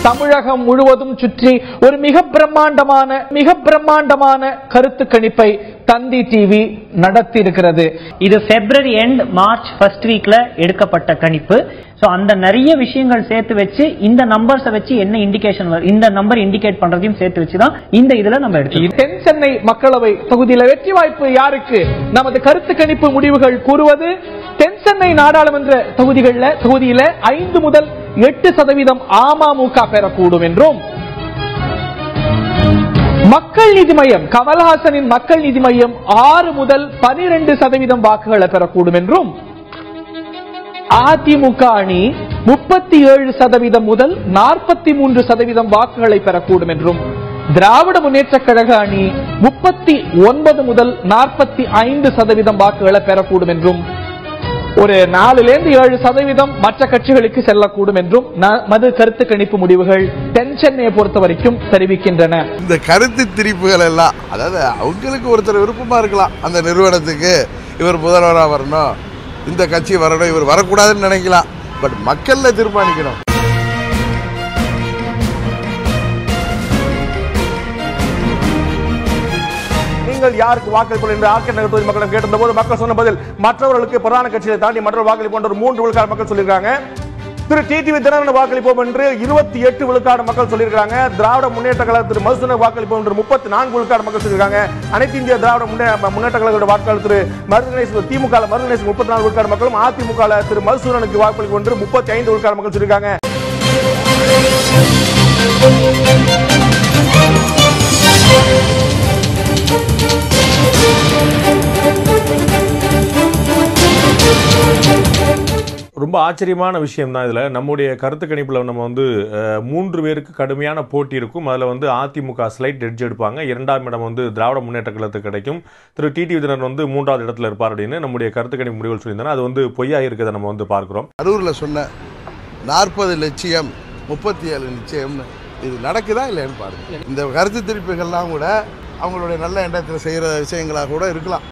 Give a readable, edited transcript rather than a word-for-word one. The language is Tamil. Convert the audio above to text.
தமிழகம் முழுவதும் சுற்றி ஒரு மிக பிரம்மாண்டமான கருத்து கணிப்பை தந்தி டிவி நடத்தி இருக்கிறது. இது பிப்ரவரி எண்ட் மார்ச் ஃபர்ஸ்ட் வீக்ல எடுக்கப்பட்ட கணிப்பு. சோ அந்த நிறைய விஷயங்கள் சேர்த்து வச்சு இந்த நம்பர்ஸ் வச்சு என்ன இண்டிகேஷன் இந்த நம்பர் இண்டிகேட் பண்றதையும் சேர்த்து வச்சுதான் இந்த இதுல நம்ம எடுத்துக்கோம். தென் சென்னை மக்களவை தொகுதியில வெற்றி வாய்ப்பு யாருக்கு? நமது கருத்து கணிப்பு முடிவுகள் கூறுவது தென் சென்னை நாடாளுமன்ற தொகுதியில 5 முதல் 8% அமமுக பெறக்கூடும் என்றும், மக்கள் நீதி மையம் கமல்ஹாசனின் மக்கள் நீதி மையம் 6 முதல் 12% வாக்குகளை பெறக்கூடும் என்றும், அதிமுக அணி 37% முதல் 43% வாக்குகளை பெறக்கூடும் என்றும், திராவிட முன்னேற்ற கழக அணி 39 முதல் 45% வாக்குகளை பெறக்கூடும் என்றும், ஒரு 4-7% மற்ற கட்சிகளுக்கு செல்லக்கூடும் என்றும் மது கருத்து கணிப்பு முடிவுகள் தென் சென்னையை பொறுத்த வரைக்கும் தெரிவிக்கின்றன. இந்த கருத்து திரிப்புகள் எல்லாம், அதாவது அவங்களுக்கு ஒருத்தர் விருப்பமா இருக்கலாம், அந்த நிறுவனத்துக்கு இவர் முதல்வராக வரணும், இந்த கட்சி வரணும், இவர் வரக்கூடாதுன்னு நினைக்கலாம். பட் மக்கள்ல தீர்மானிக்கணும். யாருக்கு வாக்களிப்போம் என்று ஆர்கே நகர் தொகுதி மக்களிடம் கேட்டிருந்தபோது மக்கள் சொன்ன பதில், மற்றவர்களுக்கு பிரதான கட்சியை தாண்டி மற்றவர் வாக்களிப்போம் என்று 3 விழுக்காடு மக்கள் சொல்லியிருக்காங்க. திரு டிடிவி தினகரன் வாக்களிப்போம் என்று 28 விழுக்காடு மக்கள் சொல்லியிருக்காங்க. திராவிட முன்னேற்ற கழக திரு மதுசூதனன் வாக்களிப்போம் என்று 34 விழுக்காடு மக்கள் சொல்லியிருக்காங்க. அனைத்து இந்திய திராவிட முன்னேற்ற கழக வாக்காளர் திரு மருதுகணேஷ், திமுக மருதுகணேஷ் 34 விழுக்காடு மக்களும், அதிமுக திரு மதுசூதனனுக்கு வாக்களிப்போம் என்று 35 விழுக்காடு மக்கள் சொல்லியிருக்காங்க. ரொம்ப ஆச்சரியமான விஷயம் தான். இதில் நம்முடைய கருத்து கணிப்பில் நம்ம 3 பேருக்கு கடுமையான போட்டி இருக்கும். அதில் அதிமுக ஸ்லைட் எட்ஜ் எடுப்பாங்க. 2ஆம் இடம் திராவிட முன்னேற்ற கழகத்துக்கு கிடைக்கும். திரு டிடிவி தினகரன் 3வது இடத்துல இருப்பார் அப்படின்னு நம்முடைய கருத்து கணிப்பு முடிவுகள் சொல்லியிருந்தாங்க. அது பொய்யா இருக்கிறத நம்ம பார்க்குறோம். அரூரில் சொன்ன 40 லட்சியம் 37 நிச்சயம்னு இது நடக்குதா இல்லைன்னு பாருங்க. இந்த கருத்து திருப்புகள்லாம் கூட அவங்களுடைய நல்ல எண்ணத்தில் செய்கிற விஷயங்களாக கூட இருக்கலாம்.